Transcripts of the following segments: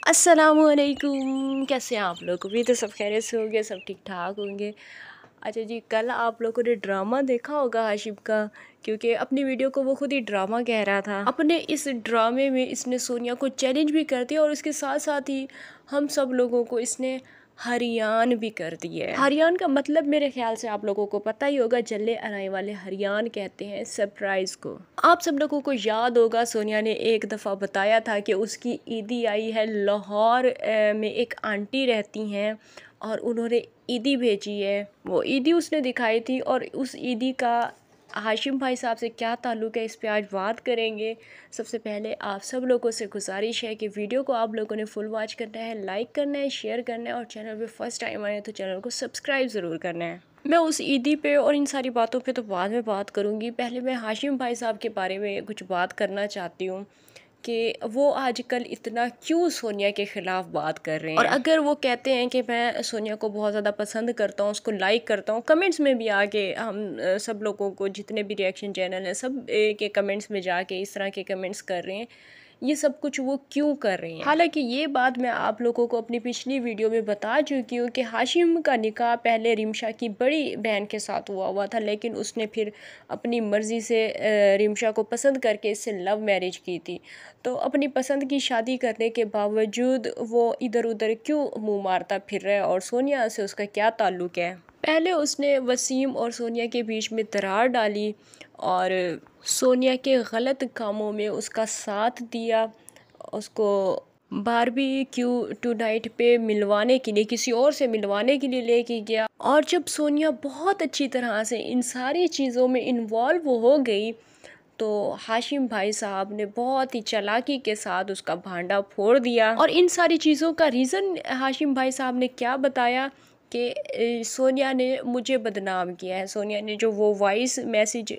अस्सलामुअलैकुम, कैसे हैं आप लोग? भी तो सब खैरियत से होंगे, सब ठीक ठाक होंगे। अच्छा जी, कल आप लोगों ने ड्रामा देखा होगा हाशिम का, क्योंकि अपनी वीडियो को वो खुद ही ड्रामा कह रहा था। अपने इस ड्रामे में इसने सोनिया को चैलेंज भी कर दिया और उसके साथ साथ ही हम सब लोगों को इसने हरियान भी कर दिया है। हरियान का मतलब मेरे ख्याल से आप लोगों को पता ही होगा, जल्ले अराई वाले हरियान कहते हैं सरप्राइज को। आप सब लोगों को याद होगा, सोनिया ने एक दफ़ा बताया था कि उसकी ईदी आई है। लाहौर में एक आंटी रहती हैं और उन्होंने ईदी भेजी है। वो ईदी उसने दिखाई थी और उस ईदी का हाशिम भाई साहब से क्या ताल्लुक़ है, इस पे आज बात करेंगे। सबसे पहले आप सब लोगों से गुजारिश है कि वीडियो को आप लोगों ने फुल वॉच करना है, लाइक करना है, शेयर करना है और चैनल पे फर्स्ट टाइम आए तो चैनल को सब्सक्राइब ज़रूर करना है। मैं उस ईदी पे और इन सारी बातों पे तो बाद में बात करूँगी। पहले मैं हाशिम भाई साहब के बारे में कुछ बात करना चाहती हूँ कि वो आजकल इतना क्यों सोनिया के ख़िलाफ़ बात कर रहे हैं। और अगर वो कहते हैं कि मैं सोनिया को बहुत ज़्यादा पसंद करता हूँ, उसको लाइक करता हूँ, कमेंट्स में भी आके हम सब लोगों को, जितने भी रिएक्शन चैनल हैं, सब के कमेंट्स में जाके इस तरह के कमेंट्स कर रहे हैं, ये सब कुछ वो क्यों कर रही हैं। हालांकि ये बात मैं आप लोगों को अपनी पिछली वीडियो में बता चुकी हूँ कि हाशिम का निकाह पहले रिमशा की बड़ी बहन के साथ हुआ था, लेकिन उसने फिर अपनी मर्ज़ी से रिमशा को पसंद करके इससे लव मैरिज की थी। तो अपनी पसंद की शादी करने के बावजूद वो इधर उधर क्यों मुँह मारता फिर रहा है और सोनिया से उसका क्या ताल्लुक़ है। पहले उसने वसीम और सोनिया के बीच में दरार डाली और सोनिया के गलत कामों में उसका साथ दिया, उसको बारबेक्यू टू नाइट पे मिलवाने के लिए, किसी और से मिलवाने के लिए लेके गया। और जब सोनिया बहुत अच्छी तरह से इन सारी चीज़ों में इन्वॉल्व हो गई तो हाशिम भाई साहब ने बहुत ही चालाकी के साथ उसका भांडा फोड़ दिया। और इन सारी चीज़ों का रीज़न हाशिम भाई साहब ने क्या बताया कि सोनिया ने मुझे बदनाम किया है। सोनिया ने जो वो वॉइस मैसेज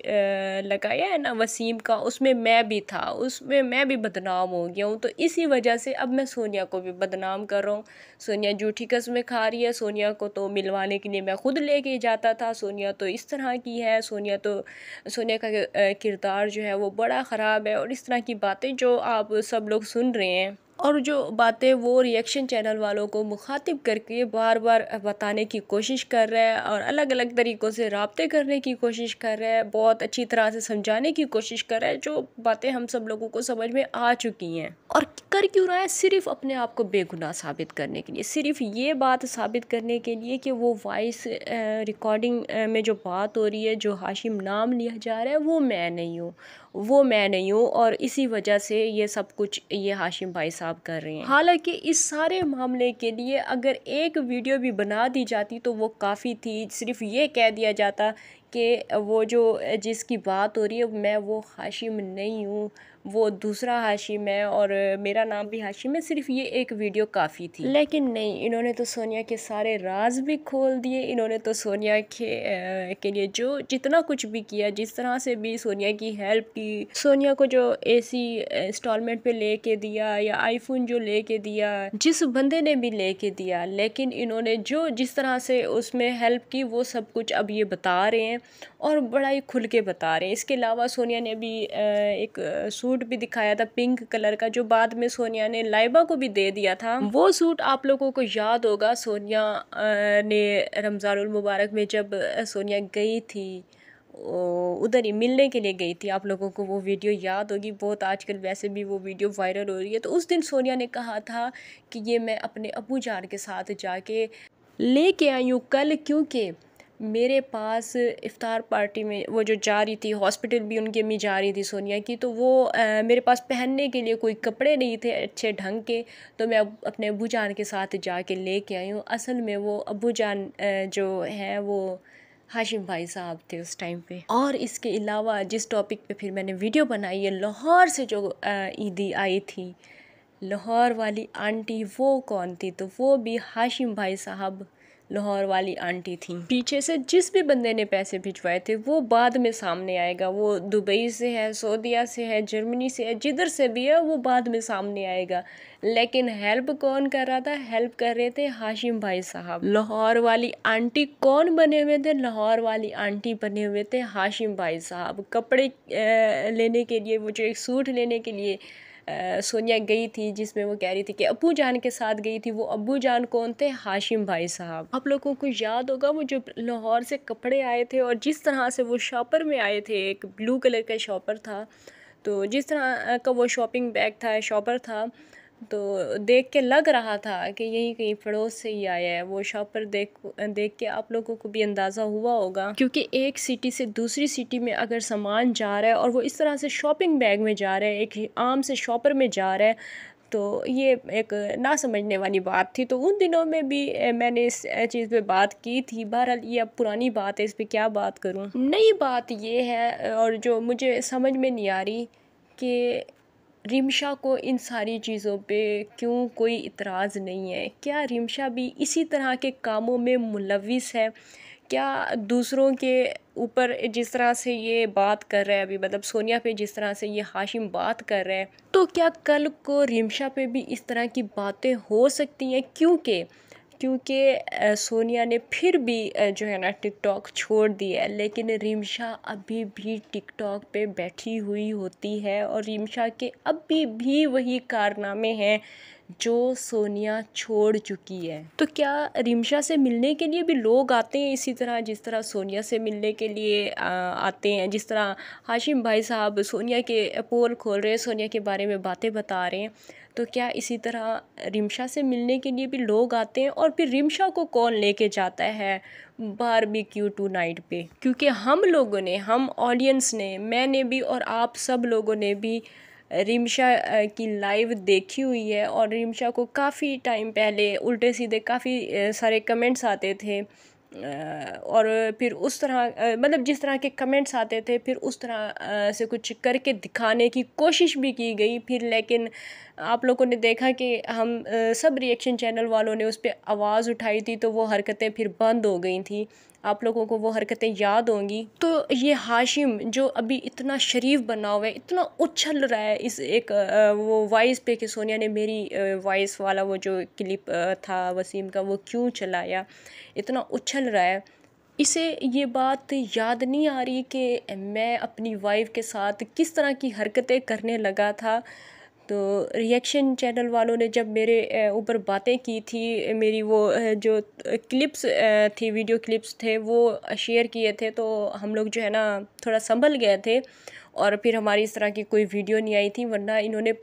लगाया है ना वसीम का, उसमें मैं भी था, उसमें मैं भी बदनाम हो गया हूँ, तो इसी वजह से अब मैं सोनिया को भी बदनाम कर रहा हूँ। सोनिया झूठी कस्में खा रही है, सोनिया को तो मिलवाने के लिए मैं खुद लेके जाता था, सोनिया तो इस तरह की है, सोनिया का किरदार जो है वो बड़ा ख़राब है, और इस तरह की बातें जो आप सब लोग सुन रहे हैं और जो बातें वो रिएक्शन चैनल वालों को मुखातिब करके बार बार बताने की कोशिश कर रहा है और अलग अलग तरीक़ों से राब्ते करने की कोशिश कर रहा है, बहुत अच्छी तरह से समझाने की कोशिश कर रहा है, जो बातें हम सब लोगों को समझ में आ चुकी हैं। और कर क्यों रहा है? सिर्फ अपने आप को बेगुनाह साबित करने के लिए, सिर्फ ये बात साबित करने के लिए कि वो वॉइस रिकॉर्डिंग में जो बात हो रही है, जो हाशिम नाम लिया जा रहा है, वो मैं नहीं हूँ और इसी वजह से ये सब कुछ ये हाशिम भाई साहब कर रहे हैं। हालांकि इस सारे मामले के लिए अगर एक वीडियो भी बना दी जाती तो वो काफ़ी थी। सिर्फ ये कह दिया जाता कि वो जो जिसकी बात हो रही है मैं वो हाशिम नहीं हूँ, वो दूसरा हाशिम है और मेरा नाम भी हाशिम है, सिर्फ ये एक वीडियो काफ़ी थी। लेकिन नहीं, इन्होंने तो सोनिया के सारे राज भी खोल दिए। इन्होंने तो सोनिया के लिए जो जितना कुछ भी किया, जिस तरह से भी सोनिया की हेल्प की, सोनिया को जो एसी इंस्टॉलमेंट पे लेके दिया या आईफोन जो लेके दिया, जिस बंदे ने भी लेके दिया, लेकिन इन्होंने जो जिस तरह से उसमें हेल्प की वो सब कुछ अब ये बता रहे हैं और बड़ा ही खुल के बता रहे हैं। इसके अलावा सोनिया ने भी एक सूट भी दिखाया था पिंक कलर का, जो बाद में सोनिया ने लाइबा को भी दे दिया था। वो सूट आप लोगों को याद होगा, सोनिया ने रमज़ानुल मुबारक में जब सोनिया गई थी उधर ही मिलने के लिए गई थी, आप लोगों को वो वीडियो याद होगी बहुत, आजकल वैसे भी वो वीडियो वायरल हो रही है। तो उस दिन सोनिया ने कहा था कि ये मैं अपने अबू जान के साथ जाके लेके आई हूँ कल, क्योंकि मेरे पास इफ्तार पार्टी में वो जो जा रही थी, हॉस्पिटल भी उनकी अम्मी जा रही थी सोनिया की, तो वो मेरे पास पहनने के लिए कोई कपड़े नहीं थे अच्छे ढंग के, तो मैं अपने अबू जान के साथ जाके लेके आई हूँ। असल में वो अबू जान जो है वो हाशिम भाई साहब थे उस टाइम पे। और इसके अलावा जिस टॉपिक पे फिर मैंने वीडियो बनाई है, लाहौर से जो ईदी आई थी, लाहौर वाली आंटी, वो कौन थी? तो वो भी हाशिम भाई साहब लाहौर वाली आंटी थी। पीछे से जिस भी बंदे ने पैसे भिजवाए थे वो बाद में सामने आएगा, वो दुबई से है, सऊदीया से है, जर्मनी से है, जिधर से भी है वो बाद में सामने आएगा। लेकिन हेल्प कौन कर रहा था? हेल्प कर रहे थे हाशिम भाई साहब। लाहौर वाली आंटी कौन बने हुए थे? लाहौर वाली आंटी बने हुए थे हाशिम भाई साहब। कपड़े लेने के लिए, वो जो एक सूट लेने के लिए सोनिया गई थी, जिसमें वो कह रही थी कि अब्बू जान के साथ गई थी। वो अब्बू जान कौन थे? हाशिम भाई साहब। आप लोगों को याद होगा वो जो लाहौर से कपड़े आए थे और जिस तरह से वो शॉपर में आए थे, एक ब्लू कलर का शॉपर था, तो जिस तरह का वो शॉपिंग बैग था, शॉपर था, तो देख के लग रहा था कि यही कहीं पड़ोस से ही आया है। वो शॉपर देख देख के आप लोगों को भी अंदाज़ा हुआ होगा, क्योंकि एक सिटी से दूसरी सिटी में अगर सामान जा रहा है और वो इस तरह से शॉपिंग बैग में जा रहा है, एक आम से शॉपर में जा रहा है, तो ये एक ना समझने वाली बात थी। तो उन दिनों में भी मैंने इस चीज़ पे बात की थी। बहरहाल ये अब पुरानी बात है, इस पे क्या बात करूं। नई बात ये है, और जो मुझे समझ में नहीं आ रही, कि रिमशा को इन सारी चीज़ों पे क्यों कोई इतराज़ नहीं है। क्या रिमशा भी इसी तरह के कामों में मुलविस है? क्या दूसरों के ऊपर जिस तरह से ये बात कर रहा है अभी, मतलब सोनिया पे जिस तरह से ये हाशिम बात कर रहा है, तो क्या कल को रिमशा पे भी इस तरह की बातें हो सकती हैं? क्योंकि सोनिया ने फिर भी जो है ना टिकटॉक छोड़ दिया है, लेकिन रिमशा अभी भी टिकटॉक पे बैठी हुई होती है और रिमशा के अभी भी वही कारनामे हैं जो सोनिया छोड़ चुकी है। तो क्या रिमशा से मिलने के लिए भी लोग आते हैं इसी तरह जिस तरह सोनिया से मिलने के लिए आते हैं? जिस तरह हाशिम भाई साहब सोनिया के पोल खोल रहे हैं, सोनिया के बारे में बातें बता रहे हैं, तो क्या इसी तरह रिमशा से मिलने के लिए भी लोग आते हैं? और फिर रिमशा को कौन लेके जाता है बारबेक्यू टू नाइट पे? क्योंकि हम लोगों ने, हम ऑडियंस ने, मैंने भी और आप सब लोगों ने भी रिमशा की लाइव देखी हुई है। और रिमशा को काफ़ी टाइम पहले उल्टे सीधे काफ़ी सारे कमेंट्स आते थे, और फिर उस तरह मतलब जिस तरह के कमेंट्स आते थे, फिर उस तरह से कुछ करके दिखाने की कोशिश भी की गई। फिर लेकिन आप लोगों ने देखा कि हम सब रिएक्शन चैनल वालों ने उस पर आवाज़ उठाई थी, तो वो हरकतें फिर बंद हो गई थी। आप लोगों को वो हरकतें याद होंगी। तो ये हाशिम जो अभी इतना शरीफ बना हुआ है, इतना उछल रहा है इस एक वो वॉइस पे कि सोनिया ने मेरी वॉइस वाला वो जो क्लिप था वसीम का, वो क्यों चलाया, इतना उछल रहा है, इसे ये बात याद नहीं आ रही कि मैं अपनी वाइफ के साथ किस तरह की हरकतें करने लगा था। तो रिएक्शन चैनल वालों ने जब मेरे ऊपर बातें की थी, मेरी वो जो क्लिप्स थी, वीडियो क्लिप्स थे, वो शेयर किए थे, तो हम लोग जो है ना थोड़ा संभल गए थे, और फिर हमारी इस तरह की कोई वीडियो नहीं आई थी। वरना इन्होंने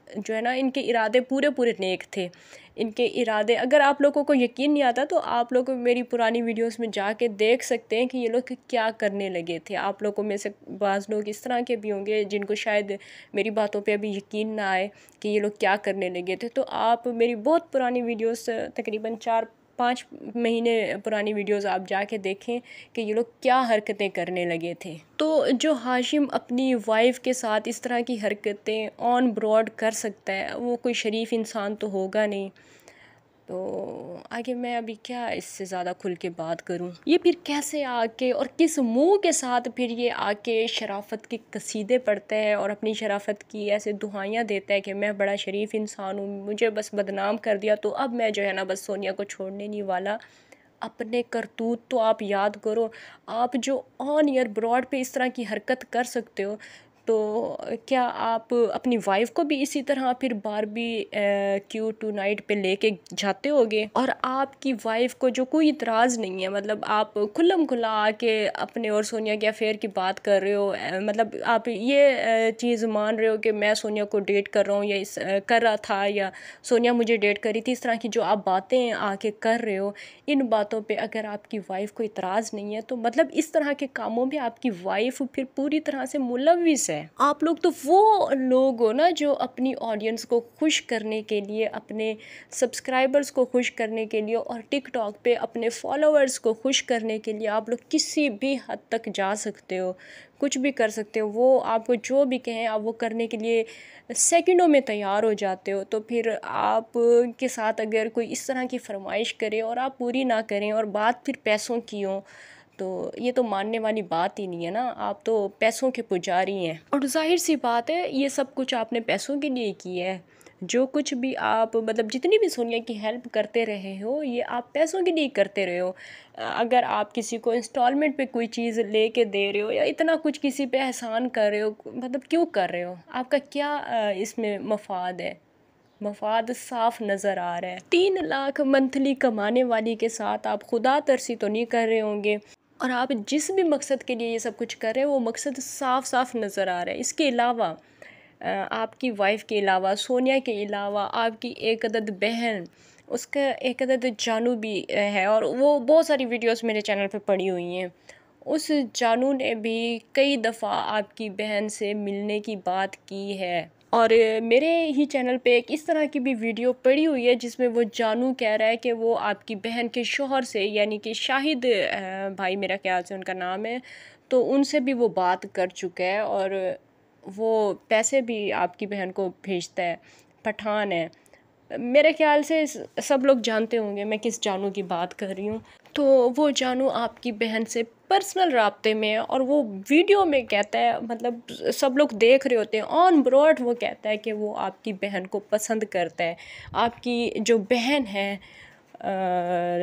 जो है ना, इनके इरादे पूरे पूरे नेक थे। इनके इरादे, अगर आप लोगों को यकीन नहीं आता तो आप लोग मेरी पुरानी वीडियोस में जाके देख सकते हैं कि ये लोग क्या करने लगे थे। आप लोगों में से बाज़ लोग इस तरह के भी होंगे जिनको शायद मेरी बातों पे अभी यकीन ना आए कि ये लोग क्या करने लगे थे। तो आप मेरी बहुत पुरानी वीडियोस, तकरीबन 4-5 महीने पुरानी वीडियोस आप जाके देखें कि ये लोग क्या हरकतें करने लगे थे। तो जो हाशिम अपनी वाइफ के साथ इस तरह की हरकतें ऑन ब्रॉड कर सकता है, वो कोई शरीफ इंसान तो होगा नहीं। तो आगे मैं अभी क्या इससे ज़्यादा खुल के बात करूं। ये फिर कैसे आके और किस मुंह के साथ फिर ये आके शराफत के कसीदे पढ़ता है और अपनी शराफत की ऐसे दुहाइयाँ देता है कि मैं बड़ा शरीफ इंसान हूँ, मुझे बस बदनाम कर दिया तो अब मैं जो है ना बस सोनिया को छोड़ने नहीं वाला। अपने करतूत तो आप याद करो। आप जो ऑन ईयर ब्रॉड पे इस तरह की हरकत कर सकते हो, तो क्या आप अपनी वाइफ को भी इसी तरह फिर बारबेक्यू टू नाइट पे लेके जाते होगे? और आपकी वाइफ को जो कोई इतराज़ नहीं है, मतलब आप खुल्लम खुल्ला आके अपने और सोनिया के अफेयर की बात कर रहे हो, मतलब आप ये चीज़ मान रहे हो कि मैं सोनिया को डेट कर रहा हूँ, या कर रहा था, या सोनिया मुझे डेट करी थी, इस तरह की जो आप बातें आके कर रहे हो, इन बातों पे अगर आपकी वाइफ को इतराज़ नहीं है, तो मतलब इस तरह के कामों में आपकी वाइफ फिर पूरी तरह से मुलविस है। आप लोग तो वो लोग हो ना जो अपनी ऑडियंस को खुश करने के लिए, अपने सब्सक्राइबर्स को खुश करने के लिए और टिकटॉक पे अपने फॉलोअर्स को खुश करने के लिए आप लोग किसी भी हद तक जा सकते हो, कुछ भी कर सकते हो। वो आपको जो भी कहें आप वो करने के लिए सेकंडों में तैयार हो जाते हो। तो फिर आप के साथ अगर कोई इस तरह की फरमाइश करे और आप पूरी ना करें और बात फिर पैसों की हो, तो ये तो मानने वाली बात ही नहीं है ना। आप तो पैसों के पुजारी हैं, और जाहिर सी बात है ये सब कुछ आपने पैसों के लिए किया है। जो कुछ भी आप मतलब जितनी भी सोनिया की हेल्प करते रहे हो ये आप पैसों के लिए करते रहे हो। अगर आप किसी को इंस्टॉलमेंट पे कोई चीज़ लेके दे रहे हो या इतना कुछ किसी पे एहसान कर रहे हो, मतलब क्यों कर रहे हो? आपका क्या इसमें मफाद है? मफाद साफ नज़र आ रहा है। 3 लाख मंथली कमाने वाली के साथ आप खुदा तरसी तो नहीं कर रहे होंगे, और आप जिस भी मकसद के लिए ये सब कुछ कर रहे हैं वो मकसद साफ साफ नज़र आ रहा है। इसके अलावा आपकी वाइफ के अलावा, सोनिया के अलावा आपकी एक अदद बहन, उसका एक अदद जानू भी है, और वो बहुत सारी वीडियोस मेरे चैनल पे पड़ी हुई हैं। उस जानू ने भी कई दफ़ा आपकी बहन से मिलने की बात की है, और मेरे ही चैनल पे एक इस तरह की भी वीडियो पड़ी हुई है जिसमें वो जानू कह रहा है कि वो आपकी बहन के शोहर से, यानी कि शाहिद भाई मेरा ख्याल से उनका नाम है, तो उनसे भी वो बात कर चुका है, और वो पैसे भी आपकी बहन को भेजता है। पठान है मेरे ख्याल से, सब लोग जानते होंगे मैं किस जानू की बात कर रही हूँ। तो वो जानू आपकी बहन से पर्सनल राब्ते में है, और वो वीडियो में कहता है, मतलब सब लोग देख रहे होते हैं, ऑन ब्रॉड वो कहता है कि वो आपकी बहन को पसंद करता है। आपकी जो बहन है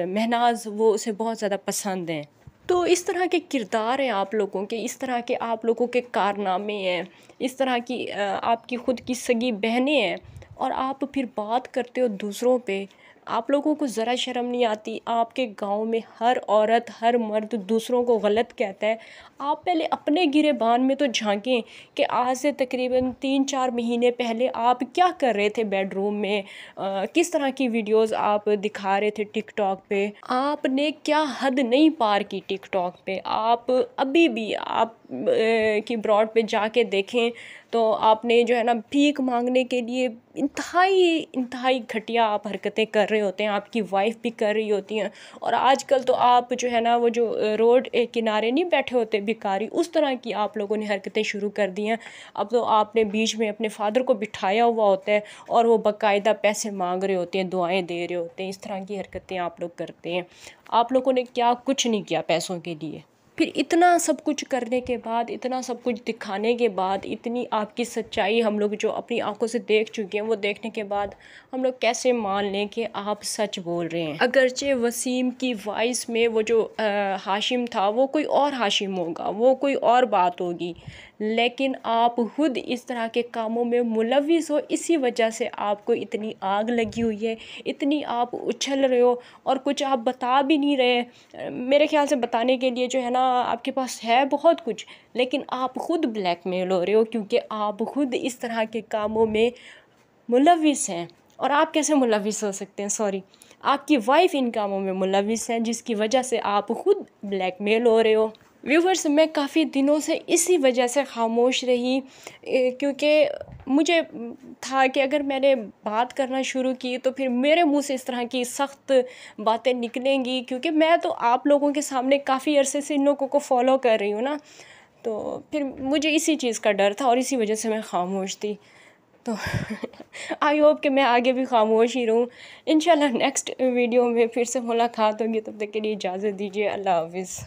महनाज, वो उसे बहुत ज़्यादा पसंद है। तो इस तरह के किरदार हैं आप लोगों के, इस तरह के आप लोगों के कारनामे हैं, इस तरह की आपकी ख़ुद की सगी बहनें हैं, और आप फिर बात करते हो दूसरों पे। आप लोगों को ज़रा शर्म नहीं आती? आपके गांव में हर औरत हर मर्द दूसरों को गलत कहता है। आप पहले अपने गिरेबान में तो झांकें कि आज से तकरीबन 3-4 महीने पहले आप क्या कर रहे थे बेडरूम में, किस तरह की वीडियोस आप दिखा रहे थे टिकटॉक पे। आपने क्या हद नहीं पार की टिकटॉक पे। आप अभी भी आप की ब्रॉड पे जाके देखें तो आपने जो है ना भीख मांगने के लिए इंतहाई घटिया आप हरकतें कर रहे होते हैं, आपकी वाइफ भी कर रही होती हैं। और आजकल तो आप जो है ना वो जो रोड किनारे नहीं बैठे होते भिखारी, उस तरह की आप लोगों ने हरकतें शुरू कर दी हैं। अब तो आपने बीच में अपने फादर को बिठाया हुआ होता है और वो बाकायदा पैसे मांग रहे होते हैं, दुआएं दे रहे होते हैं। इस तरह की हरकतें आप लोग करते हैं। आप लोगों ने क्या कुछ नहीं किया पैसों के लिए। फिर इतना सब कुछ करने के बाद, इतना सब कुछ दिखाने के बाद, इतनी आपकी सच्चाई हम लोग जो अपनी आंखों से देख चुके हैं, वो देखने के बाद हम लोग कैसे मान लें कि आप सच बोल रहे हैं। अगरचे वसीम की वॉइस में वो जो हाशिम था वो कोई और हाशिम होगा, वो कोई और बात होगी, लेकिन आप खुद इस तरह के कामों में मुलविस हो, इसी वजह से आपको इतनी आग लगी हुई है, इतनी आप उछल रहे हो, और कुछ आप बता भी नहीं रहे। मेरे ख्याल से बताने के लिए जो है ना आपके पास है बहुत कुछ, लेकिन आप खुद ब्लैकमेल हो रहे हो क्योंकि आप खुद इस तरह के कामों में मुलविस हैं। और आप कैसे मुलविस हो सकते हैं? सॉरी, आपकी वाइफ इन कामों में मुलविस है जिसकी वजह से आप खुद ब्लैकमेल हो रहे हो। व्यूवर्स, मैं काफ़ी दिनों से इसी वजह से खामोश रही क्योंकि मुझे था कि अगर मैंने बात करना शुरू की तो फिर मेरे मुंह से इस तरह की सख्त बातें निकलेंगी, क्योंकि मैं तो आप लोगों के सामने काफ़ी अरसे से इन लोगों को फॉलो कर रही हूँ ना, तो फिर मुझे इसी चीज़ का डर था और इसी वजह से मैं खामोश थी। तो आई होप कि मैं आगे भी खामोश ही रहूँ। इंशाल्लाह नेक्स्ट वीडियो में फिर से मुलाकात होगी, तब तक के लिए इजाज़त दीजिए। अल्लाह हाफ़िज़।